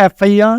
FIR,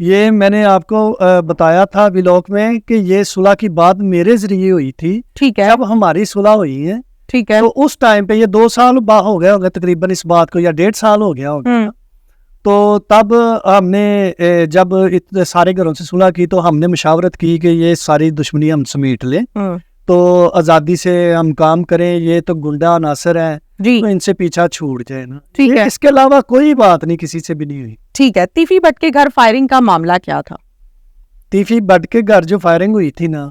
یہ میں نے آپ کو بتایا تھا ولاگ میں کہ یہ صلح کی بات میرے ذریعے ہوئی تھی. ٹھیک ہے. جب ہماری صلح ہوئی ہے ٹھیک ہے. تو اس ٹائم پہ یہ 2 سال ہو گیا ہوگا تقریباً اس بات کو, یا 1.5 سال ہو گیا ہوگا. تو تب ہم نے جب اتنے سارے گھروں سے صلح کی تو ہم نے مشاورت کی کہ یہ ساری دشمنی ہم سمیٹ لیں, تو آزادی سے ہم کام کریں. یہ تو گنڈا عناصر ہیں, تو ان سے پیچھا چھوٹ جائے نا. ٹھیک ہے. اس کے علاوہ کوئی بات نہیں کسی سے بھی نہیں ہوئی. ٹھیک ہے. تیفی بٹ کے گھر فائرنگ کا معاملہ کیا تھا؟ تیفی بٹ کے گھر جو فائرنگ ہوئی تھی نا,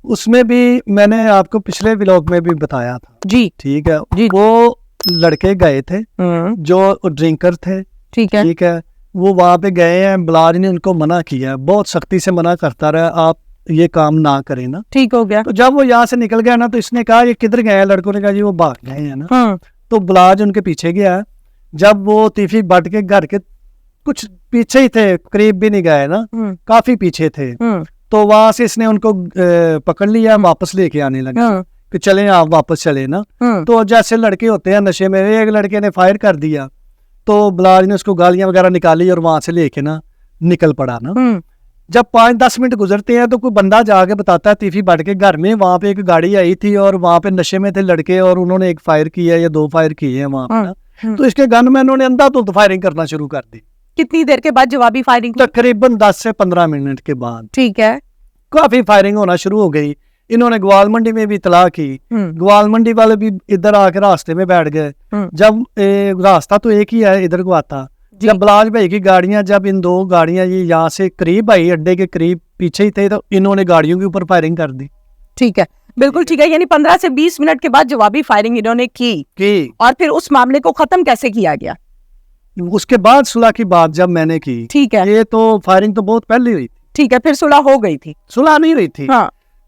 اس میں بھی میں نے آپ کو پچھلے ولاگ میں بھی بتایا تھا. جی ٹھیک ہے. وہ لڑکے گئے تھے جو ڈرنکر تھے. ٹھیک ہے. وہ وہاں پہ گئے ہیں, بلاج نے ان کو منع کیا, بہت سختی سے منع کرتا رہا, آپ یہ کام نہ کریں نا. ٹھیک ہو گیا. تو جب وہ یہاں سے نکل گیا نا تو اس نے کہا یہ کدھر گئے ہیں, لڑکوں نے کہا جی وہ بھاگ گئے ہیں نا. تو بلاج ان کے پیچھے گیا. جب وہ تیفی بٹ کے گھر کے کچھ پیچھے ہی تھے, قریب بھی نہیں گئے نا, کافی پیچھے تھے, تو وہاں سے اس نے ان کو پکڑ لیا, واپس لے کے آنے لگا کہ چلیں آپ واپس چلے نا. تو جیسے لڑکے ہوتے ہیں نشے میں, ایک لڑکے نے فائر کر دیا تو بلاج نے اس کو گالیاں وغیرہ نکالی اور وہاں سے لے کے نا نکل پڑا نا. جب 5-10 منٹ گزرتے ہیں تو کوئی بندہ جا کے بتاتا ہے تیفی بٹ کے گھر میں وہاں پہ ایک گاڑی آئی تھی اور وہاں پہ نشے میں تھے لڑکے, اور انہوں نے ایک فائر کیا یا 2 فائر کیے ہیں وہاں پہ. تو اس کے گن میں انہوں نے اندھا تو فائرنگ کرنا شروع کر دی. کتنی دیر کے بعد جوابی فائرنگ؟ تقریباً 10 سے 15 منٹ کے بعد. ٹھیک ہے. کافی فائرنگ ہونا شروع ہو گئی. انہوں نے گوال منڈی میں بھی اطلاع کی, گوال منڈی والے بھی ادھر آ کے راستے میں بیٹھ گئے. جب راستہ تو ایک ہی ہے ادھر کو آتا, جب بلاج بھائی کی گاڑیاں, جب ان 2 گاڑیاں یہ یہاں سے قریب آئی, اڈے کے قریب پیچھے ہی تھے, تو انہوں نے گاڑیوں کے اوپر فائرنگ کر دی. ٹھیک ہے. بالکل ٹھیک ہے. یعنی 15 سے 20 منٹ کے بعد جوابی فائرنگ انہوں نے کی, اور پھر اس معاملے کو ختم کیسے کیا گیا؟ اس کے بعد صلح کی بات جب میں نے کی. ٹھیک ہے. یہ تو فائرنگ تو بہت پہلے ہوئی تھی. ٹھیک ہے. پھر صلح ہو گئی تھی؟ صلح نہیں ہوئی تھی.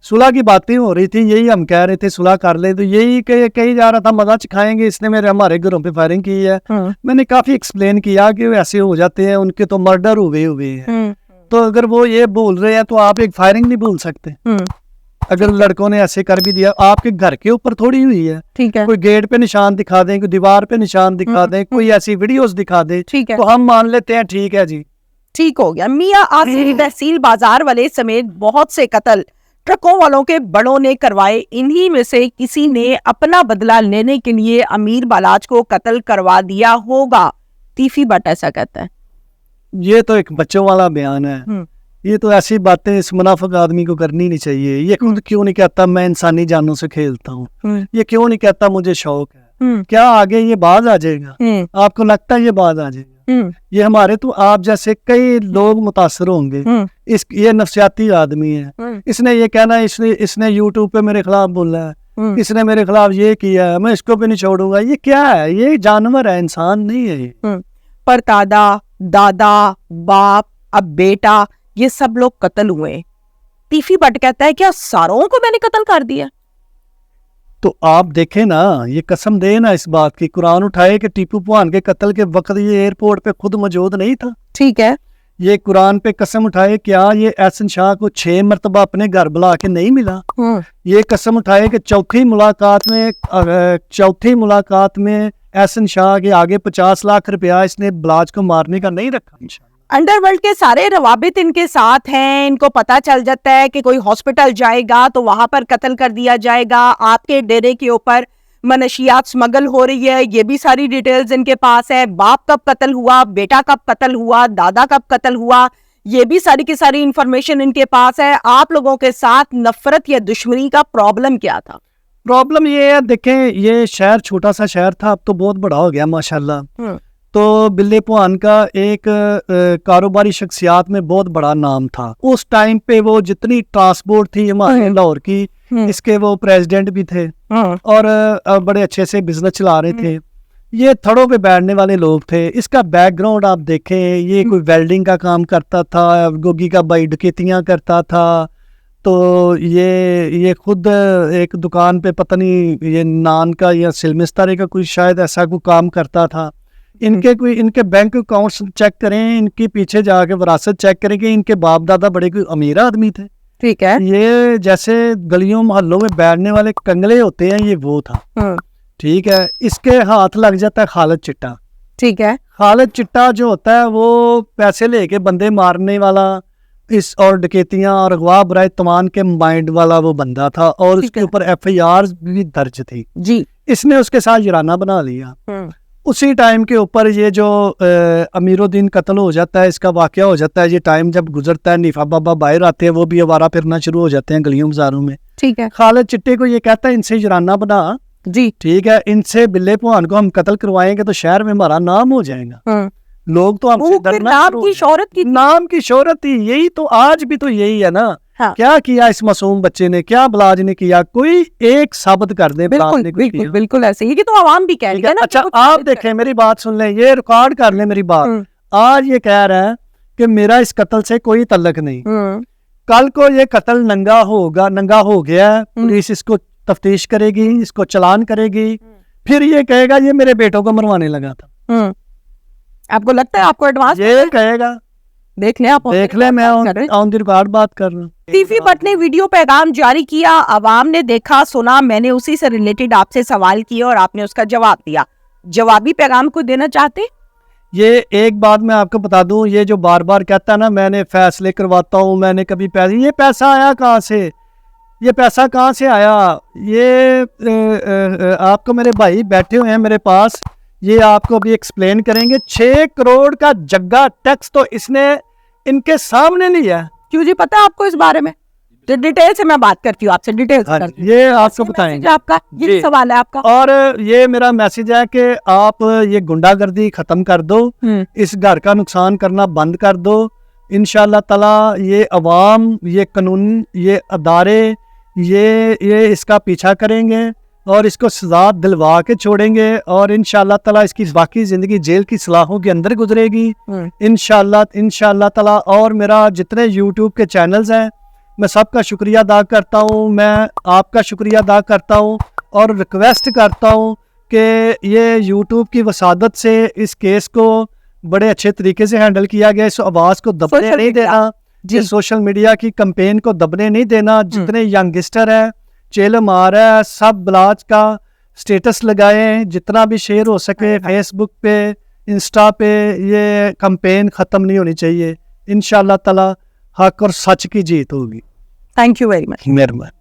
صلح کی باتیں ہو رہی تھی, یہی ہم کہہ رہے تھے صلح کر لیں, تو یہی کہی جا رہا تھا مزہ چکھائیں گے, اس نے ہمارے گھروں پہ فائرنگ کی ہے. میں نے کافی ایکسپلین کیا کہ ایسے ہو جاتے ہیں, ان کے تو مرڈر ہوئے ہیں, تو اگر وہ یہ بول رہے ہیں تو آپ ایک فائرنگ نہیں بول سکتے. اگر لڑکوں نے ایسے کر بھی دیا, آپ کے گھر کے اوپر تھوڑی ہوئی ہے. ٹھیک ہے. کوئی گیٹ پہ نشان دکھا دیں, کوئی دیوار پہ نشان دکھا دیں, کوئی ایسی ویڈیوز دکھا دے, تو ہم مان لیتے ہیں ٹھیک ہے جی. ٹھیک ہو گیا. میاں آصف تحصیل بازار والے سمیت بہت سے قتل ٹرکوں والوں کے بڑوں نے کروائے. انہی میں سے کسی نے اپنا بدلہ لینے کے لیے امیر بالاج کو قتل کروا دیا ہوگا. تیفی بٹ ایسا کہتا ہے. یہ تو ایک بچوں والا بیان ہے. یہ تو ایسی باتیں اس منافق آدمی کو کرنی نہیں چاہیے. یہ کیوں نہیں کہتا میں انسانی جانوں سے کھیلتا ہوں, یہ کیوں نہیں کہتا مجھے شوق ہے. کیا آگے یہ باز آ جائے گا؟ آپ کو لگتا ہے یہ باز آ جائے گا؟ یہ ہمارے تو آپ جیسے کئی لوگ متاثر ہوں گے. یہ نفسیاتی آدمی ہے, اس نے یہ کہنا ہے, اس نے یوٹیوب پہ میرے خلاف بولا ہے, اس نے میرے خلاف یہ کیا ہے, میں اس کو بھی نہیں چھوڑوں گا. یہ کیا ہے؟ یہ جانور ہے, انسان نہیں ہے. یہ پر دادا باپ اب بیٹا یہ سب لوگ قتل ہوئے. تیفی بٹ کہتا ہے کیا ساروں کو میں نے قتل کر دیا؟ تو آپ دیکھیں نا, یہ قسم دے نا اس بات کی, قرآن اٹھائے کہ ٹیپو پوہان کے قتل کے وقت یہ ایئرپورٹ پہ خود موجود نہیں تھا. ٹھیک ہے. یہ قرآن پہ قسم اٹھائے کیا یہ احسن شاہ کو 6 مرتبہ اپنے گھر بلا کے نہیں ملا. یہ قسم اٹھائے کہ چوتھی ملاقات میں احسن شاہ کے آگے 50 لاکھ روپیہ اس نے بلاج کو مارنے کا نہیں رکھا. انڈر ورلڈ کے سارے روابط ان کے ساتھ ہیں. ان کو پتا چل جاتا ہے کہ کوئی ہاسپٹل جائے گا تو وہاں پر قتل کر دیا جائے گا. آپ کے ڈیرے کے اوپر منشیات سمگل ہو رہی ہے, یہ بھی ساری ڈیٹیلز ان کے پاس ہے. باپ کب قتل ہوا, بیٹا کب قتل ہوا, دادا کب قتل ہوا, یہ بھی ساری کی ساری انفارمیشن ان کے پاس ہے. آپ لوگوں کے ساتھ نفرت یا دشمنی کا پرابلم کیا تھا؟ پرابلم یہ ہے, دیکھیں یہ شہر چھوٹا سا شہر تھا, اب تو بہت بڑا ہو گیا ماشاءاللہ. تو بلے پوہان کا ایک کاروباری شخصیات میں بہت بڑا نام تھا. اس ٹائم پہ وہ جتنی ٹرانسپورٹ تھی ہمارے لاہور کی, اس کے وہ پریزیڈنٹ بھی تھے اور بڑے اچھے سے بزنس چلا رہے تھے. یہ تھڑوں پہ بیٹھنے والے لوگ تھے. اس کا بیک گراؤنڈ آپ دیکھیں, یہ کوئی ویلڈنگ کا کام کرتا تھا, گوگی کا بھائی ڈکیتیاں کرتا تھا. تو یہ خود ایک دکان پہ پتہ نہیں یہ نان کا یا سلمسترے کا کوئی شاید ایسا کوئی کام کرتا تھا. ان کے بینک اکاؤنٹس چیک کریں, ان کے پیچھے جا کے وراثت چیک کریں کہ ان کے باپ دادا بڑے کوئی امیر آدمی تھے. ٹھیک ہے. یہ جیسے گلیوں محلوں میں بیٹھنے والے کنگلے ہوتے ہیں, یہ وہ تھا. ٹھیک ہے. اس کے ہاتھ لگ جاتا ہے خالد چٹا. ٹھیک ہے. خالد چٹا جو ہوتا ہے وہ پیسے لے کے بندے مارنے والا اس اور ڈکیتیاں اور اغوا برائے تمام کے مائنڈ والا وہ بندہ تھا, اور اس کے اوپر ایف آئی آر بھی درج تھی جی. اس نے اس کے ساتھ جرانہ بنا لیا. اسی ٹائم کے اوپر یہ جو امیر الدین قتل ہو جاتا ہے, اس کا واقعہ ہو جاتا ہے, یہ ٹائم جب گزرتا ہے نیفا بابا باہر آتے ہیں, وہ بھی آوارہ پھرنا شروع ہو جاتے ہیں گلیوں بازاروں میں. ٹھیک ہے. خالد چٹے کو یہ کہتا ہے ان سے جرانہ بنا, جی ٹھیک ہے, ان سے بلے پوہان کو ہم قتل کروائیں گے تو شہر میں ہمارا نام ہو جائے گا, لوگ تو ہم سے ڈرنا نام کی شہرت کی نام کی شہرت تھی. یہی تو آج بھی تو یہی ہے نا. کیا کیا اس معصوم بچے نے, کیا بلاج نے کیا, کوئی ایک ثابت کر دے. بالکل بالکل ایسے ہی, تو عوام بھی کہہ رہی ہے نا. اچھا آپ دیکھیں, میری بات سن لیں, یہ ریکارڈ کر لیں میری بات. آج یہ کہہ رہا ہے کہ میرا اس قتل سے کوئی تعلق نہیں, کل کو یہ قتل ننگا ہو گیا ہے, پولیس اس کو تفتیش کرے گی, اس کو چلان کرے گی, پھر یہ کہے گا یہ میرے بیٹوں کو مروانے لگا تھا. آپ کو لگتا ہے آپ کو ایڈوانس یہ کہے گا؟ دیکھ لیں میں آن دی ریکارڈ بات کر رہا ہوں. تیفی بٹ نے ویڈیو پیغام جاری کیا, عوام نے دیکھا سنا, میں نے اسی سے ریلیٹڈ آپ سے سوال کیا اور آپ نے اس کا جواب دیا. جوابی پیغام کو دینا چاہتے؟ یہ ایک بات میں آپ کو بتا دوں, یہ جو بار بار کہتا ہے نا میں نے فیصلے کرواتا ہوں, میں نے کبھی پیسے, یہ پیسہ آیا کہاں سے, یہ پیسہ کہاں سے آیا؟ یہ آپ کو میرے بھائی بیٹھے ہوئے ہیں میرے پاس, یہ آپ کو ابھی ایکسپلین کریں گے. 6 کروڑ کا جگہ ٹیکس تو اس نے ان کے سامنے لیا. کیوں جی, پتا آپ کو اس بارے میں؟ ڈیٹیل سے میں بات کرتی ہوں آپ سے, ڈیٹیل سے یہ آپ کو بتائیں گے. آپ کا یہ سوال ہے آپ کا, اور یہ میرا میسج ہے کہ آپ یہ گنڈا گردی ختم کر دو, اس گھر کا نقصان کرنا بند کر دو. انشاءاللہ تعالی یہ عوام, یہ قانون, یہ ادارے یہ اس کا پیچھا کریں گے اور اس کو سزا دلوا کے چھوڑیں گے, اور انشاءاللہ تعالی اس کی باقی زندگی جیل کی سلاخوں کے اندر گزرے گی انشاءاللہ تعالی. اور میرا جتنے یوٹیوب کے چینلز ہیں میں سب کا شکریہ ادا کرتا ہوں, میں آپ کا شکریہ ادا کرتا ہوں, اور ریکویسٹ کرتا ہوں کہ یہ یوٹیوب کی وسادت سے اس کیس کو بڑے اچھے طریقے سے ہینڈل کیا گیا. اس آواز کو دبنے نہیں دینا, سوشل میڈیا کی کمپین کو دبنے نہیں دینا. جتنے ینگسٹر ہیں, چیلم آ رہا ہے, سب بلاج کا سٹیٹس لگائیں, جتنا بھی شیئر ہو سکے فیس بک پہ, انسٹا پہ. یہ کمپین ختم نہیں ہونی چاہیے. انشاءاللہ تعالی حق اور سچ کی جیت ہوگی. Thank you very much. مہربانی.